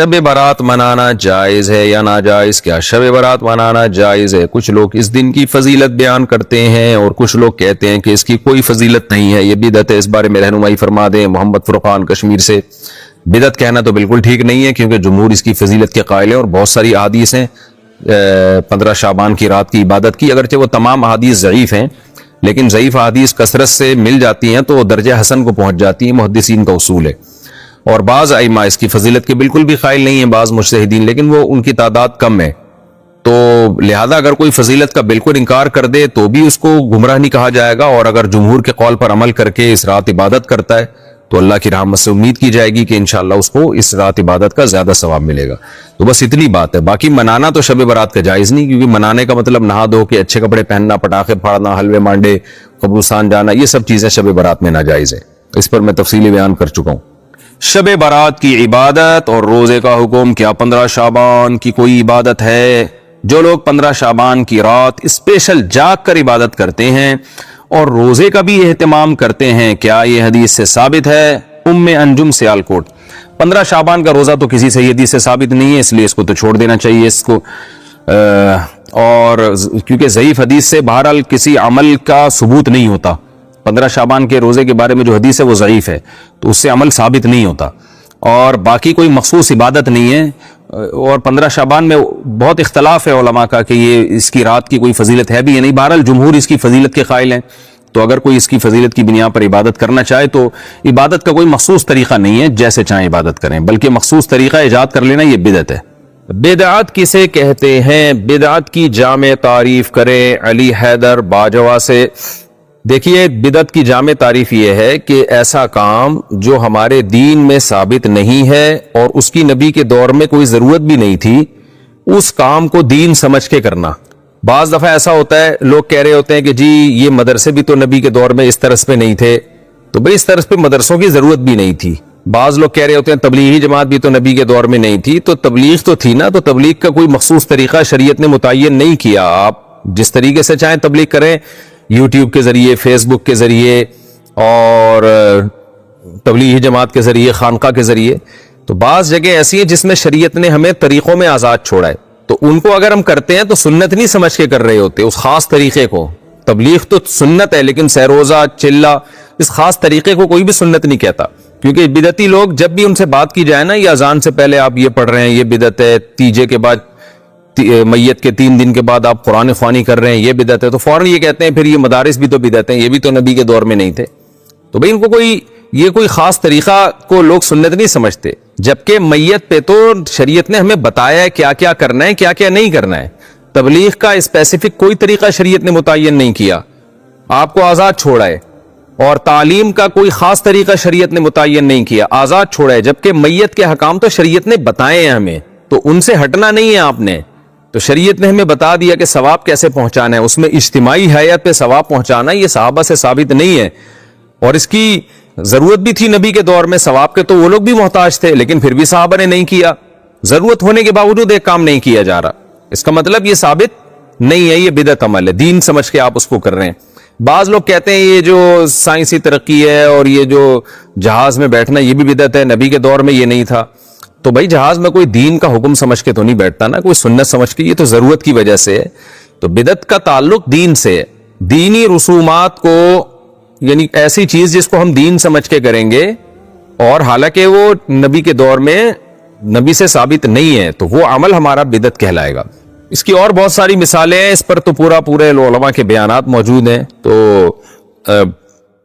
شب برات منانا جائز ہے یا ناجائز؟ کیا شب برات منانا جائز ہے؟ کچھ لوگ اس دن کی فضیلت بیان کرتے ہیں اور کچھ لوگ کہتے ہیں کہ اس کی کوئی فضیلت نہیں ہے، یہ بدعت ہے، اس بارے میں رہنمائی فرما دیں۔ محمد فرقان کشمیر سے۔ بدعت کہنا تو بالکل ٹھیک نہیں ہے، کیونکہ جمہور اس کی فضیلت کے قائل ہیں اور بہت ساری احادیث ہیں 15 شعبان کی رات کی عبادت کی، اگرچہ وہ تمام احادیث ضعیف ہیں، لیکن ضعیف احادیث کثرت سے مل جاتی ہیں تو وہ درجہ حسن کو پہنچ جاتی ہیں، محدثین کا اصول ہے۔ اور بعض ائمہ اس کی فضیلت کے بالکل بھی قائل نہیں ہیں، بعض مجتہدین، لیکن وہ ان کی تعداد کم ہے، تو لہذا اگر کوئی فضیلت کا بالکل انکار کر دے تو بھی اس کو گمراہ نہیں کہا جائے گا، اور اگر جمہور کے قول پر عمل کر کے اس رات عبادت کرتا ہے تو اللہ کی رحمت سے امید کی جائے گی کہ انشاءاللہ اس کو اس رات عبادت کا زیادہ ثواب ملے گا۔ تو بس اتنی بات ہے، باقی منانا تو شب برات کا جائز نہیں، کیونکہ منانے کا مطلب نہا دھو کے اچھے کپڑے پہننا، پٹاخے پھاڑنا، حلوے مانڈے، قبرستان جانا، یہ سب چیزیں شب برات میں ناجائز ہیں، اس پر میں تفصیلی بیان کر چکا ہوں۔ شب برات کی عبادت اور روزے کا حکم، کیا 15 شعبان کی کوئی عبادت ہے؟ جو لوگ 15 شعبان کی رات اسپیشل جاگ کر عبادت کرتے ہیں اور روزے کا بھی اہتمام کرتے ہیں، کیا یہ حدیث سے ثابت ہے؟ ام انجم سیالکوٹ۔ 15 شعبان کا روزہ تو کسی صحیح حدیث سے ثابت نہیں ہے، اس لیے اس کو تو چھوڑ دینا چاہیے اس کو، اور کیونکہ ضعیف حدیث سے بہرحال کسی عمل کا ثبوت نہیں ہوتا۔ 15 شعبان کے روزے کے بارے میں جو حدیث ہے وہ ضعیف ہے، تو اس سے عمل ثابت نہیں ہوتا، اور باقی کوئی مخصوص عبادت نہیں ہے۔ اور 15 شعبان میں بہت اختلاف ہے علماء کا کہ یہ اس کی رات کی کوئی فضیلت ہے بھی یا نہیں، بہرحال جمہور اس کی فضیلت کے قائل ہیں، تو اگر کوئی اس کی فضیلت کی بنیاد پر عبادت کرنا چاہے تو عبادت کا کوئی مخصوص طریقہ نہیں ہے، جیسے چاہیں عبادت کریں، بلکہ مخصوص طریقہ ایجاد کر لینا یہ بدعت ہے۔ بدعت کسے کہتے ہیں؟ بدعت کی جامع تعریف کریں علی حیدر باجوہ سے۔ دیکھیے، بدعت کی جامع تعریف یہ ہے کہ ایسا کام جو ہمارے دین میں ثابت نہیں ہے اور اس کی نبی کے دور میں کوئی ضرورت بھی نہیں تھی، اس کام کو دین سمجھ کے کرنا۔ بعض دفعہ ایسا ہوتا ہے، لوگ کہہ رہے ہوتے ہیں کہ جی یہ مدرسے بھی تو نبی کے دور میں اس طرز پہ نہیں تھے، تو بھئی اس طرز پہ مدرسوں کی ضرورت بھی نہیں تھی۔ بعض لوگ کہہ رہے ہوتے ہیں تبلیغی جماعت بھی تو نبی کے دور میں نہیں تھی، تو تبلیغ تو تھی نا، تو تبلیغ کا کوئی مخصوص طریقہ شریعت نے متعین نہیں کیا، آپ جس طریقے سے چاہیں تبلیغ کریں، یوٹیوب کے ذریعے، فیس بک کے ذریعے، اور تبلیغی جماعت کے ذریعے، خانقاہ کے ذریعے۔ تو بعض جگہ ایسی ہیں جس میں شریعت نے ہمیں طریقوں میں آزاد چھوڑا ہے، تو ان کو اگر ہم کرتے ہیں تو سنت نہیں سمجھ کے کر رہے ہوتے اس خاص طریقے کو۔ تبلیغ تو سنت ہے، لیکن سہروزہ، چلہ، اس خاص طریقے کو کوئی بھی سنت نہیں کہتا، کیونکہ بدعتی لوگ جب بھی ان سے بات کی جائے نا، یہ اذان سے پہلے آپ یہ پڑھ رہے ہیں یہ بدعت ہے، تیجے کے بعد، میت کے 3 دن کے بعد آپ قرآن خوانی کر رہے ہیں یہ بدعت ہے، تو فوراً یہ کہتے ہیں پھر یہ مدارس بھی تو بدعت ہیں، یہ بھی تو نبی کے دور میں نہیں تھے۔ تو بھئی ان کو کوئی خاص طریقہ کو لوگ سنت نہیں سمجھتے، جبکہ میت پہ تو شریعت نے ہمیں بتایا ہے کیا کیا کرنا ہے، کیا کیا نہیں کرنا ہے۔ تبلیغ کا اسپیسیفک کوئی طریقہ شریعت نے متعین نہیں کیا، آپ کو آزاد چھوڑا ہے، اور تعلیم کا کوئی خاص طریقہ شریعت نے متعین نہیں کیا، آزاد چھوڑا ہے، جبکہ میت کے حکام تو شریعت نے بتائے ہیں ہمیں، تو ان سے ہٹنا نہیں ہے آپ نے۔ تو شریعت نے ہمیں بتا دیا کہ ثواب کیسے پہنچانا ہے، اس میں اجتماعی حیات پہ ثواب پہنچانا، یہ صحابہ سے ثابت نہیں ہے، اور اس کی ضرورت بھی تھی نبی کے دور میں ثواب کے، تو وہ لوگ بھی محتاج تھے، لیکن پھر بھی صحابہ نے نہیں کیا، ضرورت ہونے کے باوجود ایک کام نہیں کیا جا رہا، اس کا مطلب یہ ثابت نہیں ہے، یہ بدعت عمل ہے، دین سمجھ کے آپ اس کو کر رہے ہیں۔ بعض لوگ کہتے ہیں یہ جو سائنسی ترقی ہے اور یہ جو جہاز میں بیٹھنا یہ بھی بدعت ہے، نبی کے دور میں یہ نہیں تھا۔ تو بھائی جہاز میں کوئی دین کا حکم سمجھ کے تو نہیں بیٹھتا نا، کوئی سنت سمجھ کے، یہ تو ضرورت کی وجہ سے ہے۔ تو بدعت کا تعلق دین سے ہے، دینی رسومات کو، یعنی ایسی چیز جس کو ہم دین سمجھ کے کریں گے اور حالانکہ وہ نبی کے دور میں نبی سے ثابت نہیں ہے، تو وہ عمل ہمارا بدعت کہلائے گا۔ اس کی اور بہت ساری مثالیں ہیں، اس پر تو پورے علماء کے بیانات موجود ہیں، تو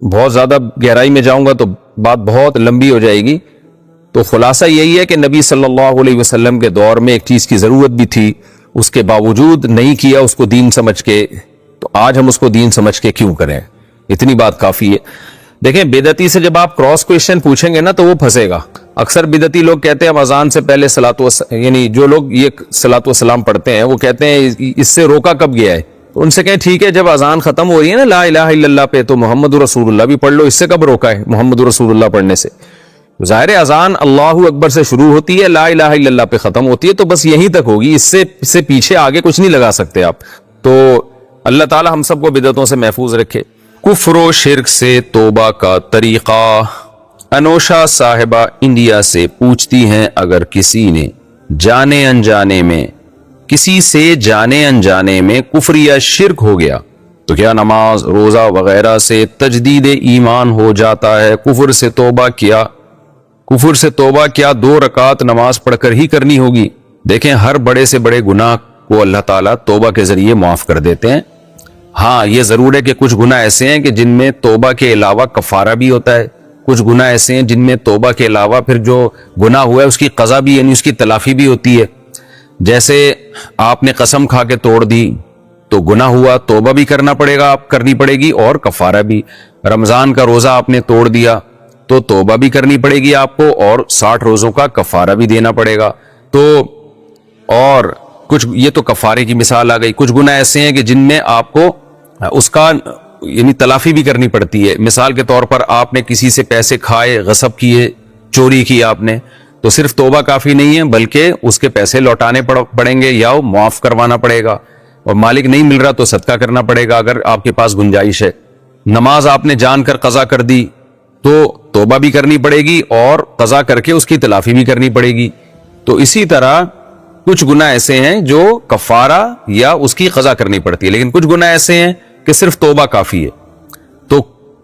بہت زیادہ گہرائی میں جاؤں گا تو بات بہت لمبی ہو جائے گی۔ تو خلاصہ یہی ہے کہ نبی صلی اللہ علیہ وسلم کے دور میں ایک چیز کی ضرورت بھی تھی، اس کے باوجود نہیں کیا اس کو دین سمجھ کے، تو آج ہم اس کو دین سمجھ کے کیوں کریں؟ اتنی بات کافی ہے۔ دیکھیں، بدعتی سے جب آپ کراس کویشچن پوچھیں گے نا تو وہ پھنسے گا۔ اکثر بدعتی لوگ کہتے ہیں ہم اذان سے پہلے یعنی جو لوگ یہ صلاۃ والسلام پڑھتے ہیں وہ کہتے ہیں اس سے روکا کب گیا ہے؟ ان سے کہیں ٹھیک ہے، جب اذان ختم ہو رہی ہے نا لا الہ الا اللہ پہ، تو محمد رسول اللہ بھی پڑھ لو، اس سے کب روکا ہے محمد رسول اللہ پڑھنے سے؟ ظاہر اذان اللہ اکبر سے شروع ہوتی ہے، لا الہ الا اللہ پہ ختم ہوتی ہے، تو بس یہیں تک ہوگی، اس سے پیچھے آگے کچھ نہیں لگا سکتے آپ۔ تو اللہ تعالی ہم سب کو بدعتوں سے محفوظ رکھے۔ کفر و شرک سے توبہ کا طریقہ۔ انوشا صاحبہ انڈیا سے پوچھتی ہیں اگر کسی نے جانے انجانے میں کسی سے جانے انجانے میں کفر یا شرک ہو گیا تو کیا نماز روزہ وغیرہ سے تجدید ایمان ہو جاتا ہے؟ کفر سے توبہ کیا 2 رکعت نماز پڑھ کر ہی کرنی ہوگی؟ دیکھیں ہر بڑے سے بڑے گناہ کو اللہ تعالیٰ توبہ کے ذریعے معاف کر دیتے ہیں. ہاں یہ ضرور ہے کہ کچھ گناہ ایسے ہیں کہ جن میں توبہ کے علاوہ کفارہ بھی ہوتا ہے، کچھ گناہ ایسے ہیں جن میں توبہ کے علاوہ پھر جو گناہ ہوا ہے اس کی قضا بھی یعنی اس کی تلافی بھی ہوتی ہے. جیسے آپ نے قسم کھا کے توڑ دی تو گناہ ہوا، توبہ بھی کرنا پڑے گا، آپ کرنی پڑے گی اور کفارہ بھی. رمضان کا روزہ آپ نے توڑ دیا تو توبہ بھی کرنی پڑے گی آپ کو اور 60 روزوں کا کفارہ بھی دینا پڑے گا. تو اور کچھ یہ تو کفارے کی مثال آ گئی. کچھ گناہ ایسے ہیں کہ جن میں آپ کو اس کا یعنی تلافی بھی کرنی پڑتی ہے. مثال کے طور پر آپ نے کسی سے پیسے کھائے، غصب کیے، چوری کی آپ نے، تو صرف توبہ کافی نہیں ہے بلکہ اس کے پیسے لوٹانے پڑیں گے یا معاف کروانا پڑے گا. اور مالک نہیں مل رہا تو صدقہ کرنا پڑے گا اگر آپ کے پاس گنجائش ہے. نماز آپ نے جان کر قضا کر دی تو توبہ بھی کرنی پڑے گی اور قضا کر کے اس کی تلافی بھی کرنی پڑے گی. تو اسی طرح کچھ گناہ ایسے ہیں جو کفارہ یا اس کی قضا کرنی پڑتی ہے، لیکن کچھ گناہ ایسے ہیں کہ صرف توبہ کافی ہے. تو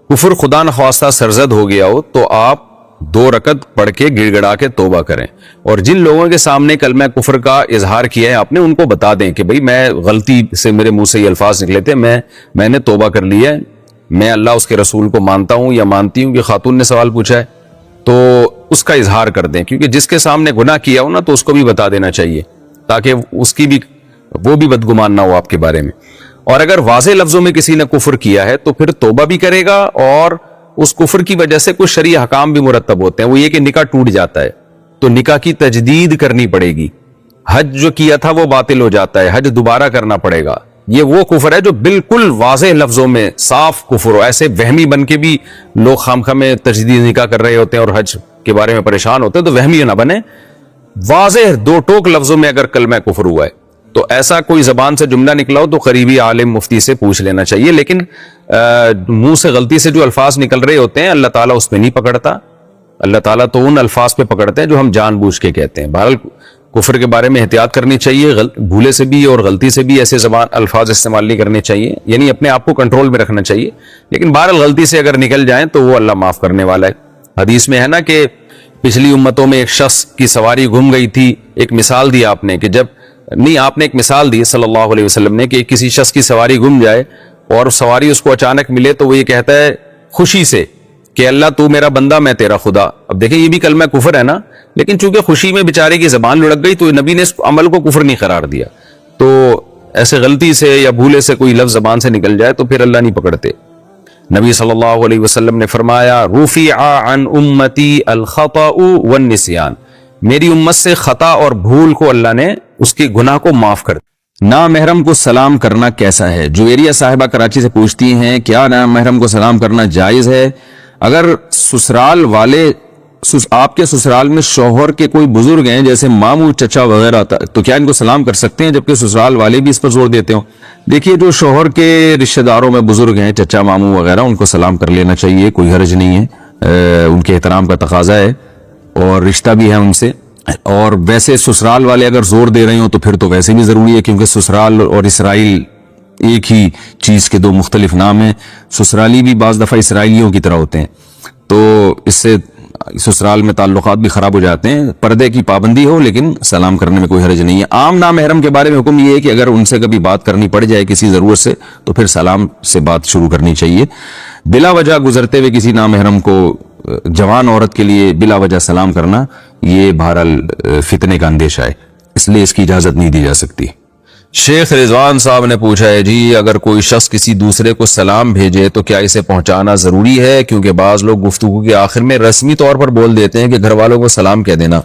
کفر خدا نخواستہ سرزد ہو گیا ہو تو آپ 2 رکعت پڑھ کے گڑ گڑا کے توبہ کریں. اور جن لوگوں کے سامنے کلمہ کفر کا اظہار کیا ہے آپ نے ان کو بتا دیں کہ بھئی میں غلطی سے میرے منہ سے یہ الفاظ نکلے تھے، میں نے توبہ کر لی ہے، میں اللہ اس کے رسول کو مانتا ہوں یا مانتی ہوں. کہ خاتون نے سوال پوچھا ہے تو اس کا اظہار کر دیں، کیونکہ جس کے سامنے گناہ کیا ہو نا تو اس کو بھی بتا دینا چاہیے تاکہ اس کی بھی وہ بھی بدگمان نہ ہو آپ کے بارے میں. اور اگر واضح لفظوں میں کسی نے کفر کیا ہے تو پھر توبہ بھی کرے گا اور اس کفر کی وجہ سے کچھ شرعی احکام بھی مرتب ہوتے ہیں. وہ یہ کہ نکاح ٹوٹ جاتا ہے تو نکاح کی تجدید کرنی پڑے گی. حج جو کیا تھا وہ باطل ہو جاتا ہے، حج دوبارہ کرنا پڑے گا. یہ وہ کفر ہے جو بالکل واضح لفظوں میں صاف کفر ہو. ایسے وہمی بن کے بھی لوگ خامخواہ میں تجدید نکاح کر رہے ہوتے ہیں اور حج کے بارے میں پریشان ہوتے ہیں، تو وہمی نہ بنے. واضح 2 ٹوک لفظوں میں اگر کلمہ کفر ہوا ہے تو ایسا کوئی زبان سے جملہ نکلا ہو تو قریبی عالم مفتی سے پوچھ لینا چاہیے. لیکن منہ سے غلطی سے جو الفاظ نکل رہے ہوتے ہیں اللہ تعالیٰ اس پہ نہیں پکڑتا. اللہ تعالیٰ تو ان الفاظ پہ پکڑتے ہیں جو ہم جان بوجھ کے کہتے ہیں. بہرحال کفر کے بارے میں احتیاط کرنی چاہیے، بھولے سے بھی اور غلطی سے بھی ایسے الفاظ استعمال نہیں کرنے چاہیے، یعنی اپنے آپ کو کنٹرول میں رکھنا چاہیے. لیکن بہرحال غلطی سے اگر نکل جائیں تو وہ اللہ معاف کرنے والا ہے. حدیث میں ہے نا کہ پچھلی امتوں میں ایک شخص کی سواری گم گئی تھی. ایک مثال دی آپ نے کہ آپ نے ایک مثال دی صلی اللہ علیہ وسلم نے کہ کسی شخص کی سواری گم جائے اور سواری اس کو اچانک ملے تو وہ یہ کہتا ہے خوشی سے کہ اللہ تو میرا بندہ میں تیرا خدا. اب دیکھیں یہ بھی کلمہ کفر ہے نا، لیکن چونکہ خوشی میں بیچارے کی زبان لڑک گئی تو نبی نے اس عمل کو کفر نہیں قرار دیا. تو ایسے غلطی سے یا بھولے سے کوئی لفظ زبان سے نکل جائے تو پھر اللہ نہیں پکڑتے. نبی صلی اللہ علیہ وسلم نے فرمایا رفع عن امتی الخطأ والنسیان، میری امت سے خطا اور بھول کو اللہ نے اس کے گناہ کو معاف کر دیا. نامحرم کو سلام کرنا کیسا ہے؟ جویریہ صاحبہ کراچی سے پوچھتی ہیں کیا نامحرم کو سلام کرنا جائز ہے؟ اگر سسرال والے آپ کے سسرال میں شوہر کے کوئی بزرگ ہیں جیسے ماموں چچا وغیرہ تو کیا ان کو سلام کر سکتے ہیں جبکہ سسرال والے بھی اس پر زور دیتے ہوں؟ دیکھیے جو شوہر کے رشتہ داروں میں بزرگ ہیں چچا ماموں وغیرہ ان کو سلام کر لینا چاہیے، کوئی حرج نہیں ہے. ان کے احترام کا تقاضا ہے اور رشتہ بھی ہے ان سے. اور ویسے سسرال والے اگر زور دے رہے ہوں تو پھر تو ویسے بھی ضروری ہے، کیونکہ سسرال اور اسرائیل ایک ہی چیز کے 2 مختلف نام ہیں. سسرالی بھی بعض دفعہ اسرائیلیوں کی طرح ہوتے ہیں تو اس سے سسرال میں تعلقات بھی خراب ہو جاتے ہیں. پردے کی پابندی ہو لیکن سلام کرنے میں کوئی حرج نہیں ہے. عام نامحرم کے بارے میں حکم یہ ہے کہ اگر ان سے کبھی بات کرنی پڑ جائے کسی ضرورت سے تو پھر سلام سے بات شروع کرنی چاہیے. بلا وجہ گزرتے ہوئے کسی نامحرم کو جوان عورت کے لیے بلا وجہ سلام کرنا یہ بہرحال فتنے کا اندیشہ ہے، اس لیے اس کی اجازت نہیں دی جا سکتی. شیخ رضوان صاحب نے پوچھا ہے جی اگر کوئی شخص کسی دوسرے کو سلام بھیجے تو کیا اسے پہنچانا ضروری ہے؟ کیونکہ بعض لوگ گفتگو کے آخر میں رسمی طور پر بول دیتے ہیں کہ گھر والوں کو سلام کہہ دینا،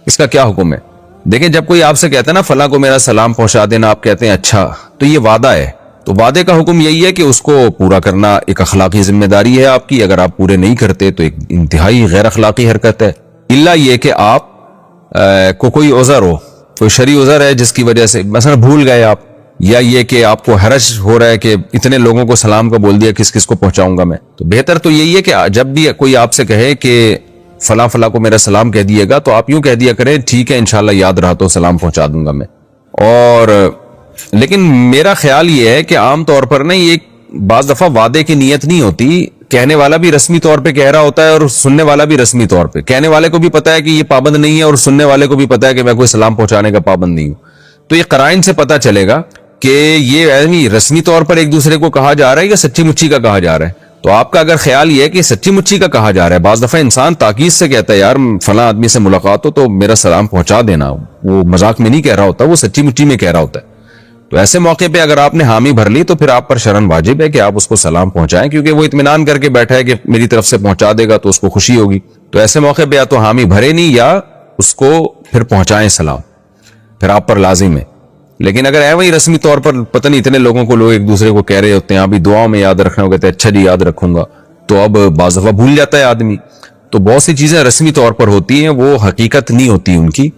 اس کا کیا حکم ہے؟ دیکھیں جب کوئی آپ سے کہتا ہے نا فلاں کو میرا سلام پہنچا دینا، آپ کہتے ہیں اچھا، تو یہ وعدہ ہے. تو وعدے کا حکم یہی ہے کہ اس کو پورا کرنا ایک اخلاقی ذمہ داری ہے آپ کی. اگر آپ پورے نہیں کرتے تو ایک انتہائی غیر اخلاقی حرکت ہے. الا یہ کہ آپ کو کوئی عذر ہو، کوئی شرعی عذر ہے جس کی وجہ سے مثلا بھول گئے آپ، یا یہ کہ آپ کو حرج ہو رہا ہے کہ اتنے لوگوں کو سلام کا بول دیا کس کس کو پہنچاؤں گا میں. تو بہتر تو یہی ہے کہ جب بھی کوئی آپ سے کہے کہ فلاں فلاں کو میرا سلام کہہ دیے گا، تو آپ یوں کہہ دیا کریں ٹھیک ہے انشاءاللہ یاد رہا تو سلام پہنچا دوں گا میں. اور لیکن میرا خیال یہ ہے کہ عام طور پر نا یہ بعض دفعہ وعدے کی نیت نہیں ہوتی، کہنے والا بھی رسمی طور پہ کہہ رہا ہوتا ہے اور سننے والا بھی رسمی طور پہ. کہنے والے کو بھی پتا ہے کہ یہ پابند نہیں ہے اور سننے والے کو بھی پتا ہے کہ میں کوئی سلام پہنچانے کا پابند نہیں ہوں. تو یہ قرائن سے پتا چلے گا کہ یہ رسمی طور پر ایک دوسرے کو کہا جا رہا ہے یا سچی مچی کا کہا جا رہا ہے. تو آپ کا اگر خیال یہ ہے کہ سچی مچی کا کہا جا رہا ہے، بعض دفعہ انسان تاکید سے کہتا ہے یار فلاں آدمی سے ملاقات ہو تو میرا سلام پہنچا دینا، وہ مذاق میں نہیں کہہ رہا ہوتا، وہ سچی مچی میں کہہ رہا ہوتا ہے. تو ایسے موقع پہ اگر آپ نے حامی بھر لی تو پھر آپ پر شرعاً واجب ہے کہ آپ اس کو سلام پہنچائیں، کیونکہ وہ اطمینان کر کے بیٹھا ہے کہ میری طرف سے پہنچا دے گا تو اس کو خوشی ہوگی. تو ایسے موقع پہ یا تو حامی بھرے نہیں یا اس کو پھر پہنچائیں سلام، پھر آپ پر لازم ہے. لیکن اگر ہے وہی رسمی طور پر پتہ نہیں اتنے لوگوں کو لوگ ایک دوسرے کو کہہ رہے ہوتے ہیں ابھی دعاؤں میں یاد رکھنا، کہتے ہیں اچھا جی یاد رکھوں گا، تو اب بعض دفعہ بھول جاتا ہے آدمی. تو بہت سی چیزیں رسمی طور پر ہوتی ہیں وہ حقیقت نہیں ہوتی ان کی،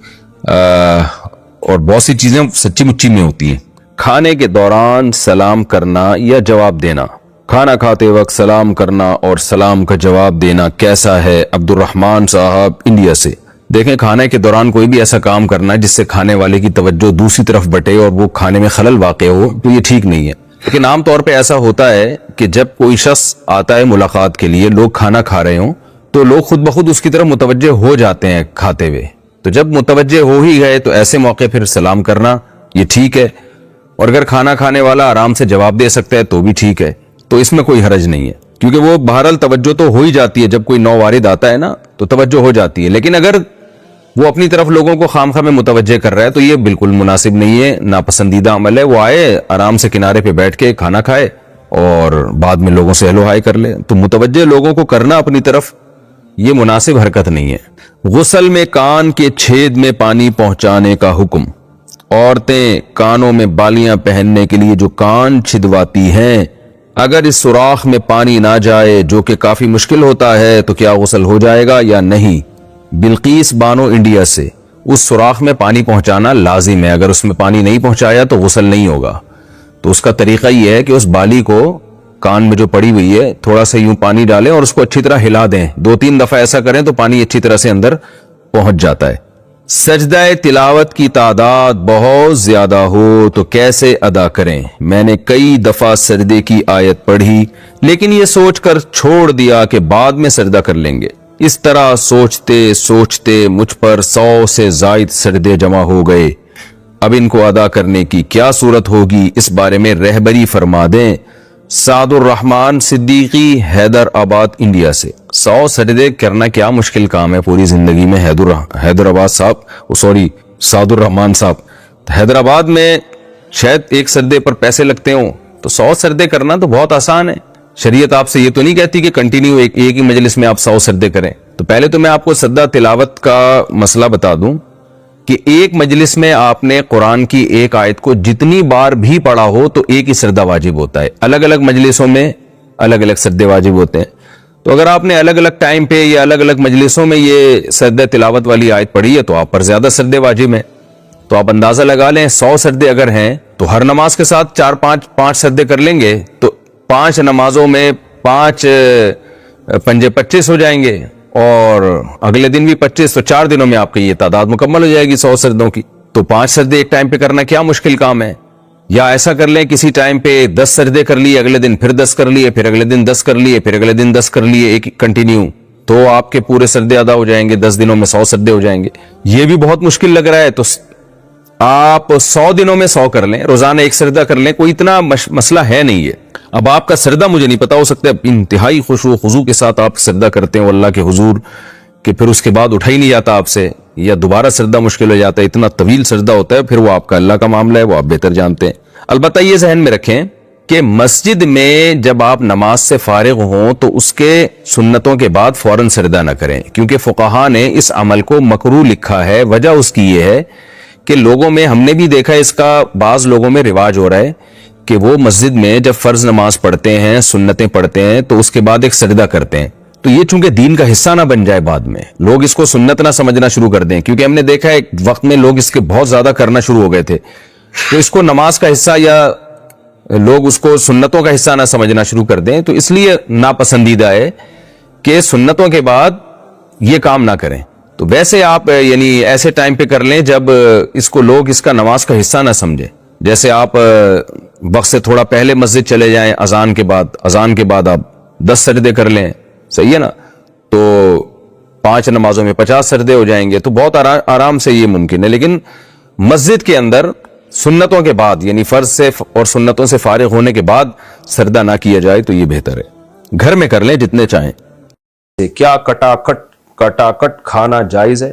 اور بہت سی چیزیں سچی مچی میں ہوتی ہیں. کھانے کے دوران سلام کرنا یا جواب دینا، کھانا کھاتے وقت سلام کرنا اور سلام کا جواب دینا کیسا ہے؟ عبد الرحمان صاحب انڈیا سے. دیکھیں کھانے کے دوران کوئی بھی ایسا کام کرنا جس سے کھانے والے کی توجہ دوسری طرف بٹے اور وہ کھانے میں خلل واقع ہو تو یہ ٹھیک نہیں ہے. لیکن عام طور پہ ایسا ہوتا ہے کہ جب کوئی شخص آتا ہے ملاقات کے لیے، لوگ کھانا کھا رہے ہوں تو لوگ خود بخود اس کی طرف متوجہ ہو جاتے ہیں کھاتے ہوئے. تو جب متوجہ ہو ہی گئے تو ایسے موقع پھر سلام کرنا یہ ٹھیک ہے، اور اگر کھانا کھانے والا آرام سے جواب دے سکتا ہے تو بھی ٹھیک ہے، تو اس میں کوئی حرج نہیں ہے، کیونکہ وہ بہرحال توجہ تو ہو ہی جاتی ہے. جب کوئی نو وارد آتا ہے نا تو توجہ ہو جاتی ہے. لیکن اگر وہ اپنی طرف لوگوں کو خام خواہ میں متوجہ کر رہا ہے تو یہ بالکل مناسب نہیں ہے، ناپسندیدہ عمل ہے. وہ آئے آرام سے کنارے پہ بیٹھ کے کھانا کھائے اور بعد میں لوگوں سے ہیلو ہائی کر لے. تو متوجہ لوگوں کو کرنا اپنی طرف یہ مناسب حرکت نہیں ہے. غسل میں کان کے چھید میں پانی پہنچانے کا حکم. عورتیں کانوں میں بالیاں پہننے کے لیے جو کان چھدواتی ہیں، اگر اس سوراخ میں پانی نہ جائے جو کہ کافی مشکل ہوتا ہے تو کیا غسل ہو جائے گا یا نہیں؟ بلقیس بانو انڈیا سے. اس سوراخ میں پانی پہنچانا لازم ہے، اگر اس میں پانی نہیں پہنچایا تو غسل نہیں ہوگا. تو اس کا طریقہ یہ ہے کہ اس بالی کو کان میں جو پڑی ہوئی ہے تھوڑا سا یوں پانی ڈالیں اور اس کو اچھی طرح ہلا دیں. 2-3 دفعہ ایسا کریں تو پانی اچھی طرح سے اندر پہنچ جاتا ہے. سجدہ تلاوت کی تعداد بہت زیادہ ہو تو کیسے ادا کریں؟ میں نے کئی دفعہ سجدے کی آیت پڑھی لیکن یہ سوچ کر چھوڑ دیا کہ بعد میں سجدہ کر لیں گے. اس طرح سوچتے سوچتے مجھ پر 100 سے زائد سجدے جمع ہو گئے. اب ان کو ادا کرنے کی کیا صورت ہوگی؟ اس بارے میں رہبری فرما دیں. سعد الرحمان صدیقی حیدر آباد انڈیا سے. 100 سجدے کرنا کیا مشکل کام ہے پوری زندگی میں. حیدر آباد صاحب سعد الرحمان صاحب، حیدرآباد میں شاید ایک سجدے پر پیسے لگتے ہوں، تو 100 سجدے کرنا تو بہت آسان ہے. شریعت آپ سے یہ تو نہیں کہتی کہ کنٹینیو ایک ہی مجلس میں آپ 100 سجدے کریں. تو پہلے تو میں آپ کو سجدہ تلاوت کا مسئلہ بتا دوں کہ ایک مجلس میں آپ نے قرآن کی ایک آیت کو جتنی بار بھی پڑھا ہو تو ایک ہی سجدہ واجب ہوتا ہے. الگ الگ مجلسوں میں الگ الگ سجدے واجب ہوتے ہیں. تو اگر آپ نے الگ الگ ٹائم پہ یا الگ الگ مجلسوں میں یہ سجدہ تلاوت والی آیت پڑھی ہے تو آپ پر زیادہ سجدے واجب ہیں. تو آپ اندازہ لگا لیں 100 سجدے اگر ہیں تو ہر نماز کے ساتھ 4-5 سجدے کر لیں گے تو 5 نمازوں میں 5 پنجے 25 ہو جائیں گے، اور اگلے دن بھی 25، تو 4 دنوں میں آپ کی یہ تعداد مکمل ہو جائے گی 100 سجدوں کی. تو 5 سجدے ایک ٹائم پہ کرنا کیا مشکل کام ہے؟ یا ایسا کر لیں کسی ٹائم پہ 10 سجدے کر لیے، اگلے دن پھر 10 کر لیے، پھر اگلے دن 10 کر لیے، پھر اگلے دن 10 کر لیے، ایک کنٹینیو، تو آپ کے پورے سجدے ادا ہو جائیں گے. 10 دنوں میں 100 سجدے ہو جائیں گے. یہ بھی بہت مشکل لگ رہا ہے تو آپ 100 دنوں میں 100 کر لیں، روزانہ ایک سجدہ کر لیں، کوئی اتنا مسئلہ ہے نہیں ہے. اب آپ کا سجدہ مجھے نہیں پتا، ہو سکتا ہے انتہائی خشوع و خضوع کے ساتھ آپ سجدہ کرتے ہیں اللہ کے حضور کہ پھر اس کے بعد اٹھا ہی نہیں جاتا آپ سے، یا دوبارہ سجدہ مشکل ہو جاتا ہے، اتنا طویل سجدہ ہوتا ہے، پھر وہ آپ کا اللہ کا معاملہ ہے، وہ آپ بہتر جانتے ہیں. البتہ یہ ذہن میں رکھیں کہ مسجد میں جب آپ نماز سے فارغ ہوں تو اس کے سنتوں کے بعد فوراً سجدہ نہ کریں، کیونکہ فقہا نے اس عمل کو مکروہ لکھا ہے. وجہ اس کی یہ ہے کہ لوگوں میں ہم نے بھی دیکھا اس کا بعض لوگوں میں رواج ہو رہا ہے کہ وہ مسجد میں جب فرض نماز پڑھتے ہیں، سنتیں پڑھتے ہیں، تو اس کے بعد ایک سجدہ کرتے ہیں. تو یہ چونکہ دین کا حصہ نہ بن جائے، بعد میں لوگ اس کو سنت نہ سمجھنا شروع کر دیں، کیونکہ ہم نے دیکھا ہے ایک وقت میں لوگ اس کے بہت زیادہ کرنا شروع ہو گئے تھے، تو اس کو نماز کا حصہ یا لوگ اس کو سنتوں کا حصہ نہ سمجھنا شروع کر دیں. تو اس لیے ناپسندیدہ ہے کہ سنتوں کے بعد یہ کام نہ کریں. تو ویسے آپ یعنی ایسے ٹائم پہ کر لیں جب اس کو لوگ اس کا نماز کا حصہ نہ سمجھیں. جیسے آپ وقت سے تھوڑا پہلے مسجد چلے جائیں اذان کے بعد آپ 10 سجدے کر لیں, صحیح ہے نا, تو 5 نمازوں میں 50 سجدے ہو جائیں گے, تو بہت آرام سے یہ ممکن ہے. لیکن مسجد کے اندر سنتوں کے بعد یعنی فرض سے اور سنتوں سے فارغ ہونے کے بعد سجدہ نہ کیا جائے تو یہ بہتر ہے. گھر میں کر لیں جتنے چاہیں. کیا کٹاکٹ کھانا جائز ہے؟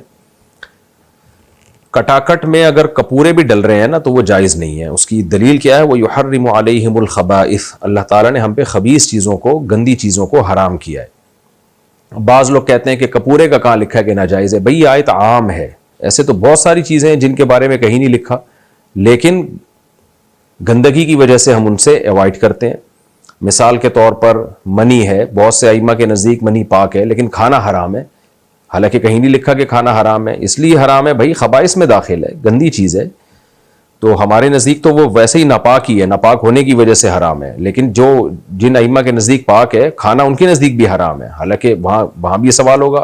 کٹاکٹ میں اگر کپورے بھی ڈل رہے ہیں نا تو وہ جائز نہیں ہے. اس کی دلیل کیا ہے؟ وہ یحرم علیہم الخبائث, اللہ تعالیٰ نے ہم پہ خبیث چیزوں کو, گندی چیزوں کو حرام کیا ہے. بعض لوگ کہتے ہیں کہ کپورے کا کہاں لکھا ہے کہ ناجائز ہے. بھئی آیت عام ہے, ایسے تو بہت ساری چیزیں ہیں جن کے بارے میں کہیں نہیں لکھا, لیکن گندگی کی وجہ سے ہم ان سے ایوائڈ کرتے ہیں. مثال کے طور پر منی ہے, بہت سے ائمہ کے نزدیک منی پاک ہے لیکن کھانا حرام ہے, حالانکہ کہیں نہیں لکھا کہ کھانا حرام ہے. اس لیے حرام ہے بھائی خبائث میں داخل ہے, گندی چیز ہے, تو ہمارے نزدیک تو وہ ویسے ہی ناپاک ہی ہے, ناپاک ہونے کی وجہ سے حرام ہے. لیکن جن ائمہ کے نزدیک پاک ہے, کھانا ان کے نزدیک بھی حرام ہے. حالانکہ وہاں بھی سوال ہوگا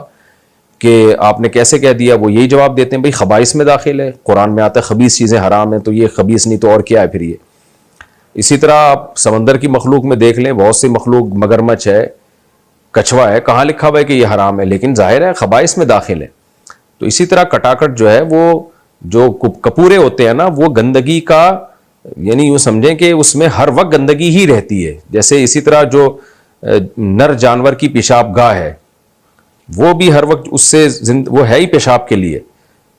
کہ آپ نے کیسے کہہ دیا. وہ یہی جواب دیتے ہیں بھائی خبائث میں داخل ہے, قرآن میں آتا ہے خبیث چیزیں حرام ہیں, تو یہ خبیث نہیں تو اور کیا ہے پھر یہ. اسی طرح آپ سمندر کی مخلوق میں دیکھ لیں, بہت سی مخلوق, مگرمچھ ہے, کچھوا ہے, کہاں لکھا ہوا ہے کہ یہ حرام ہے, لیکن ظاہر ہے خبائث میں داخل ہے. تو اسی طرح کٹاکٹ جو ہے, وہ جو کپورے ہوتے ہیں نا, وہ گندگی کا یعنی یوں سمجھیں کہ اس میں ہر وقت گندگی ہی رہتی ہے. جیسے اسی طرح جو نر جانور کی پیشاب گاہ ہے, وہ بھی ہر وقت اس سے وہ ہے ہی پیشاب کے لیے.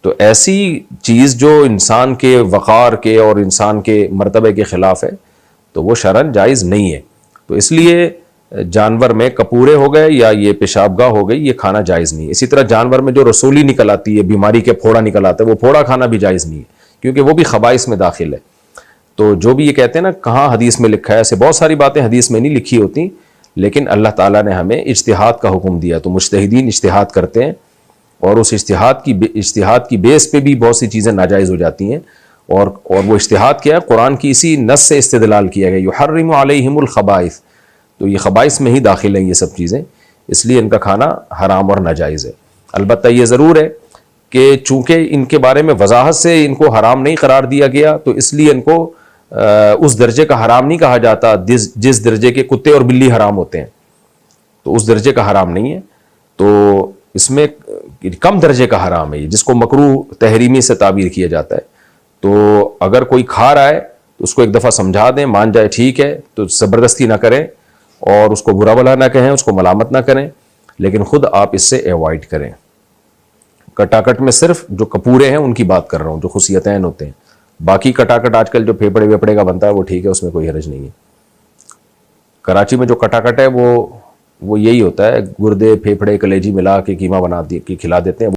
تو ایسی چیز جو انسان کے وقار کے اور انسان کے مرتبے کے خلاف ہے تو وہ شرعاً جائز نہیں ہے. تو اس لیے جانور میں کپورے ہو گئے یا یہ پیشاب گاہ ہو گئی, یہ کھانا جائز نہیں ہے. اسی طرح جانور میں جو رسولی نکل آتی ہے, بیماری کے پھوڑا نکل آتا ہے, وہ پھوڑا کھانا بھی جائز نہیں ہے, کیونکہ وہ بھی خبائث میں داخل ہے. تو جو بھی یہ کہتے ہیں نا کہاں حدیث میں لکھا ہے, ایسے بہت ساری باتیں حدیث میں نہیں لکھی ہوتی, لیکن اللہ تعالیٰ نے ہمیں اجتہاد کا حکم دیا. تو مجتہدین اجتہاد کرتے ہیں, اور اس اجتہاد کی بیس پہ بھی بہت سی چیزیں ناجائز ہو جاتی ہیں. اور وہ اجتہاد کیا ہے؟ قرآن کی اسی نص سے استدلال کیا گیا, یحرم علیہم الخبائث. تو یہ خبائث میں ہی داخل ہیں یہ سب چیزیں, اس لیے ان کا کھانا حرام اور ناجائز ہے. البتہ یہ ضرور ہے کہ چونکہ ان کے بارے میں وضاحت سے ان کو حرام نہیں قرار دیا گیا, تو اس لیے ان کو اس درجے کا حرام نہیں کہا جاتا جس درجے کے کتے اور بلی حرام ہوتے ہیں. تو اس درجے کا حرام نہیں ہے, تو اس میں کم درجے کا حرام ہے, جس کو مکروہ تحریمی سے تعبیر کیا جاتا ہے. تو اگر کوئی کھا رہا ہے تو اس کو ایک دفعہ سمجھا دیں, مان جائے ٹھیک ہے, تو زبردستی نہ کریں اور اس کو برا بھلا نہ کہیں, اس کو ملامت نہ کریں, لیکن خود آپ اس سے ایوائڈ کریں. کٹاکٹ میں صرف جو کپورے ہیں ان کی بات کر رہا ہوں, جو خصیتین ہوتے ہیں. باقی کٹاکٹ آج کل جو پھیپڑے ویپڑے کا بنتا ہے وہ ٹھیک ہے, اس میں کوئی حرج نہیں ہے. کراچی میں جو کٹاکٹ ہے وہ یہی ہوتا ہے, گردے پھیپڑے کلیجی ملا کے قیمہ بنا کے کھلا دیتے ہیں.